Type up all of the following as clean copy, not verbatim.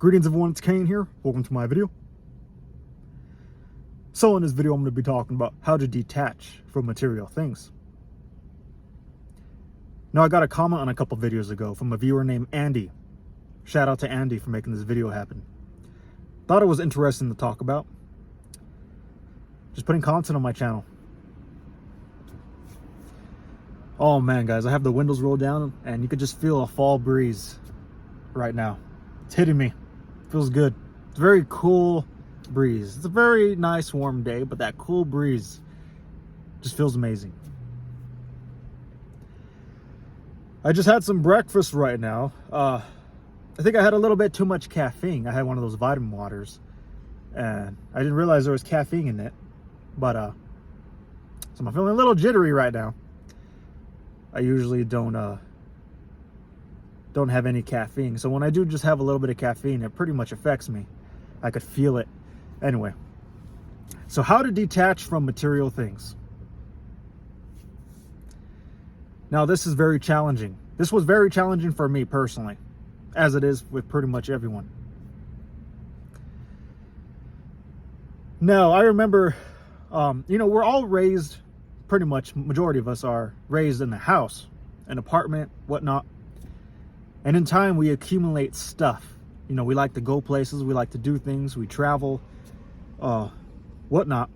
Greetings everyone, it's Cain here. Welcome to my video. So in this video, I'm going to be talking about how to detach from material things. Now, I got a comment on a couple videos ago from a viewer named Andy. Shout out to Andy for making this video happen. Thought it was interesting to talk about. Just putting content on my channel. Oh man, guys, I have the windows rolled down and you could just feel a fall breeze right now. It's hitting me. Feels good. It's a very cool breeze. It's a very nice warm day, but that cool breeze just feels amazing. I just had some breakfast right now. I think I had a little bit too much caffeine. I had one of those vitamin waters and I didn't realize there was caffeine in it. But so I'm feeling a little jittery right now. I usually don't have any caffeine. So when I do just have a little bit of caffeine, it pretty much affects me. I could feel it. Anyway, so how to detach from material things. Now this is very challenging. This was very challenging for me personally, as it is with pretty much everyone. Now I remember, we're all raised, pretty much majority of us are raised in a house, an apartment, whatnot. And in time, we accumulate stuff. You know, we like to go places, we like to do things, we travel, whatnot.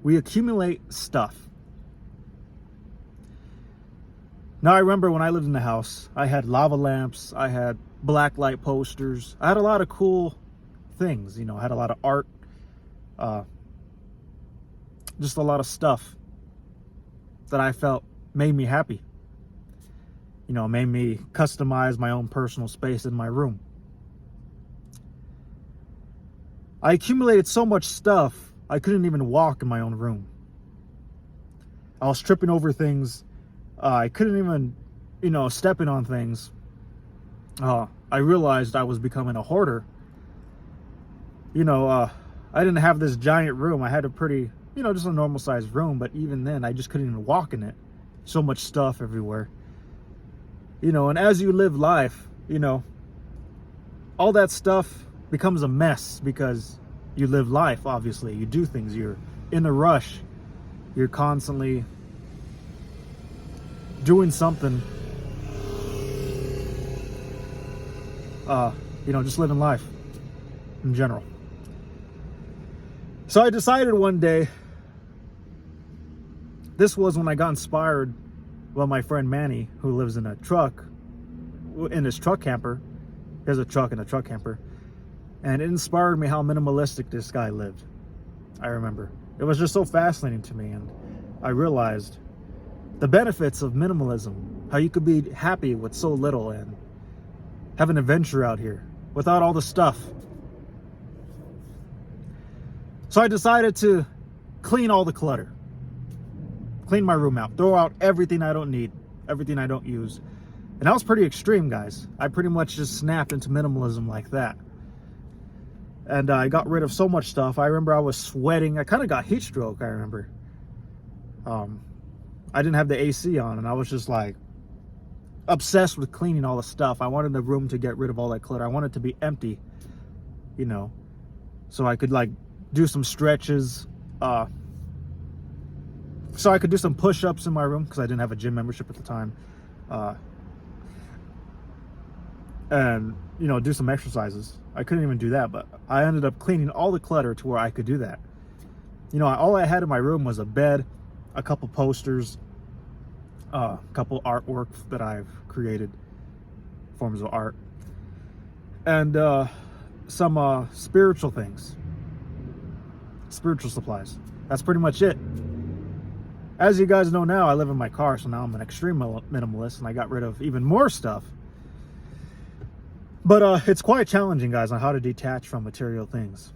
We accumulate stuff. Now, I remember when I lived in the house, I had lava lamps, I had black light posters. I had a lot of cool things, I had a lot of art, just a lot of stuff that I felt made me happy. Made me customize my own personal space in my room. I accumulated so much stuff, I couldn't even walk in my own room. I was tripping over things. I couldn't even, stepping on things. I realized I was becoming a hoarder. I didn't have this giant room. I had a pretty, just a normal sized room, but even then I just couldn't even walk in it. So much stuff everywhere. And as you live life, all that stuff becomes a mess because you live life, obviously. You do things, you're in a rush. You're constantly doing something, just living life in general. So I decided one day, this was when I got inspired by my friend Manny, who lives in a truck, in his truck camper. He has a truck and a truck camper. And it inspired me how minimalistic this guy lived. I remember. It was just so fascinating to me. And I realized the benefits of minimalism, how you could be happy with so little and have an adventure out here without all the stuff. So I decided to clean all the clutter. Clean my room out, throw out everything I don't need, everything I don't use. And that was pretty extreme, guys. I pretty much just snapped into minimalism like that. And I got rid of so much stuff. I remember I was sweating. I kind of got heat stroke, I remember. I didn't have the AC on and I was just like obsessed with cleaning all the stuff. I wanted the room to get rid of all that clutter. I wanted it to be empty, so I could like do some stretches, so I could do some push-ups in my room because I didn't have a gym membership at the time. And, do some exercises. I couldn't even do that, but I ended up cleaning all the clutter to where I could do that. All I had in my room was a bed, a couple posters, a couple artwork that I've created, forms of art, and some spiritual things, spiritual supplies. That's pretty much it. As you guys know now, I live in my car, so now I'm an extreme minimalist, and I got rid of even more stuff. But it's quite challenging, guys, on how to detach from material things.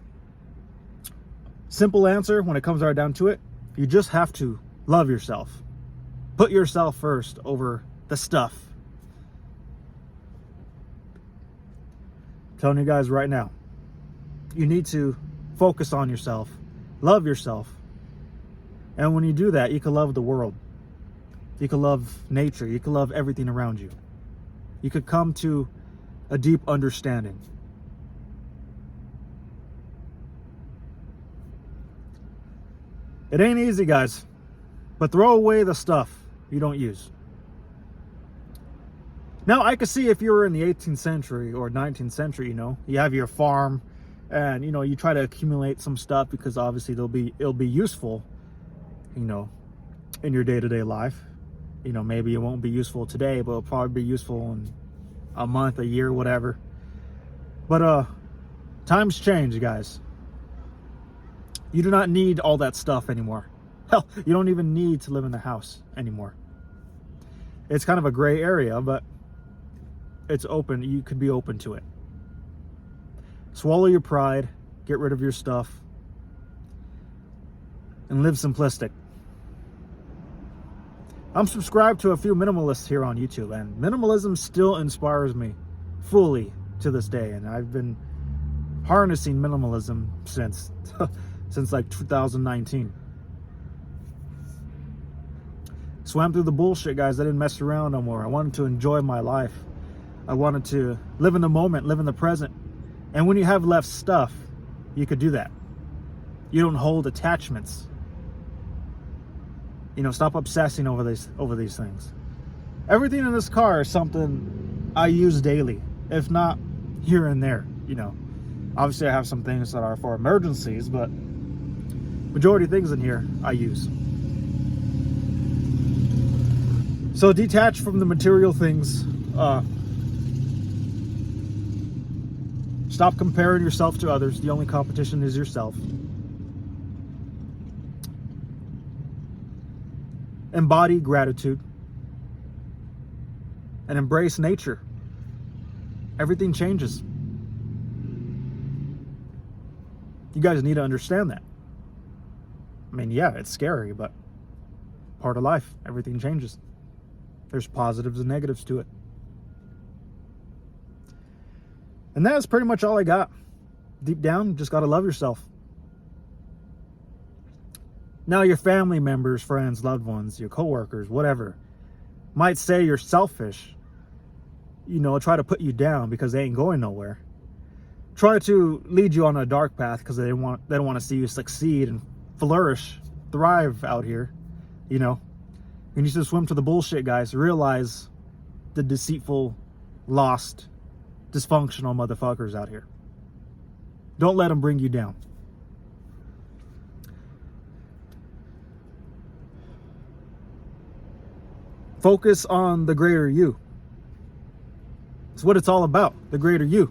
Simple answer, when it comes right down to it, you just have to love yourself. Put yourself first over the stuff. I'm telling you guys right now, you need to focus on yourself, love yourself. And when you do that, you can love the world. You can love nature. You can love everything around you. You could come to a deep understanding. It ain't easy, guys, but throw away the stuff you don't use. Now, I could see if you were in the 18th century or 19th century, you have your farm and, you try to accumulate some stuff because obviously it'll be useful, in your day-to-day life. Maybe it won't be useful today, but it'll probably be useful in a month, a year, whatever. But times change, guys. You do not need all that stuff anymore. Hell, you don't even need to live in the house anymore. It's kind of a gray area, but it's open. You could be open to it. Swallow your pride, get rid of your stuff, and live simplistic. I'm subscribed to a few minimalists here on YouTube, and minimalism still inspires me fully to this day, and I've been harnessing minimalism since like 2019. Swam through the bullshit, guys. I didn't mess around no more. I wanted to enjoy my life. I wanted to live in the moment, live in the present. And when you have left stuff, you could do that. You don't hold attachments. Stop obsessing over these things. Everything in this car is something I use daily, if not here and there. Obviously I have some things that are for emergencies, but majority of things in here I use. So detach from the material things. Stop comparing yourself to others. The only competition is yourself. Embody gratitude and embrace nature. Everything changes. You guys need to understand that. I mean, yeah, it's scary, but part of life. Everything changes. There's positives and negatives to it. And that's pretty much all I got. Deep down, just got to love yourself. Now, your family members, friends, loved ones, your coworkers, whatever, might say you're selfish. Try to put you down because they ain't going nowhere. Try to lead you on a dark path because they don't want to see you succeed and flourish, thrive out here. You need to swim to the bullshit, guys. Realize the deceitful, lost, dysfunctional motherfuckers out here. Don't let them bring you down. Focus on the greater you. It's what it's all about, the greater you.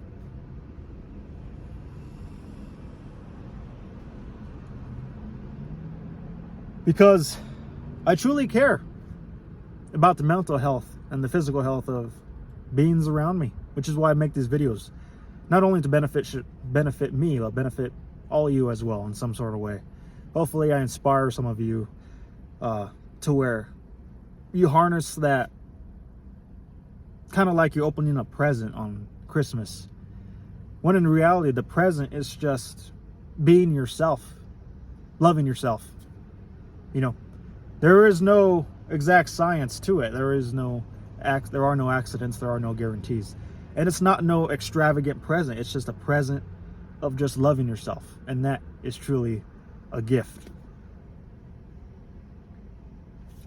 Because I truly care about the mental health and the physical health of beings around me, which is why I make these videos. Not only to benefit me, but benefit all of you as well in some sort of way. Hopefully I inspire some of you to where you harness that, kind of like you're opening a present on Christmas. When in reality, the present is just being yourself, loving yourself. There is no exact science to it. There are no accidents. There are no guarantees. And it's not no extravagant present. It's just a present of just loving yourself. And that is truly a gift.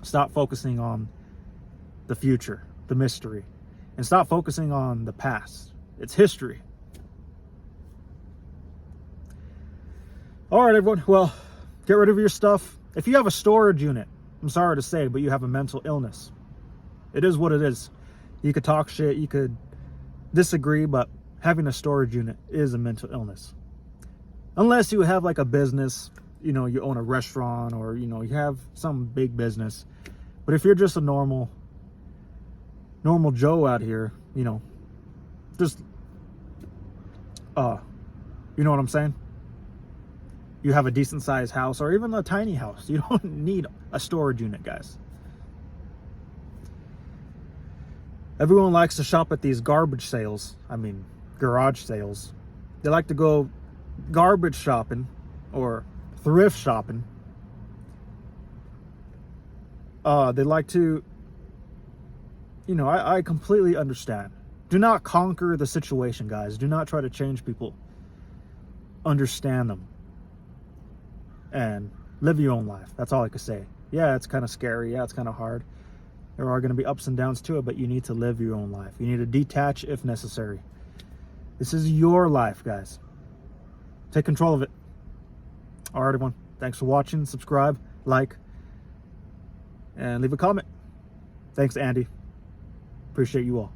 Stop focusing on the future, the mystery, and stop focusing on the past. It's history. All right, everyone. Well, get rid of your stuff. If you have a storage unit, I'm sorry to say, but you have a mental illness. It is what it is. You could talk shit, you could disagree, but having a storage unit is a mental illness. Unless you have like a business, you own a restaurant, or you have some big business. But if you're just a normal Joe out here, just you know what I'm saying? You have a decent sized house or even a tiny house. You don't need a storage unit, guys. Everyone likes to shop at these garage sales. They like to go garbage shopping or thrift shopping. They like to, I completely understand. Do not conquer the situation, guys. Do not try to change people. Understand them. And live your own life. That's all I could say. Yeah, it's kind of scary. Yeah, it's kind of hard. There are going to be ups and downs to it, but you need to live your own life. You need to detach if necessary. This is your life, guys. Take control of it. All right, everyone. Thanks for watching. Subscribe, like, and leave a comment. Thanks, Andy. Appreciate you all.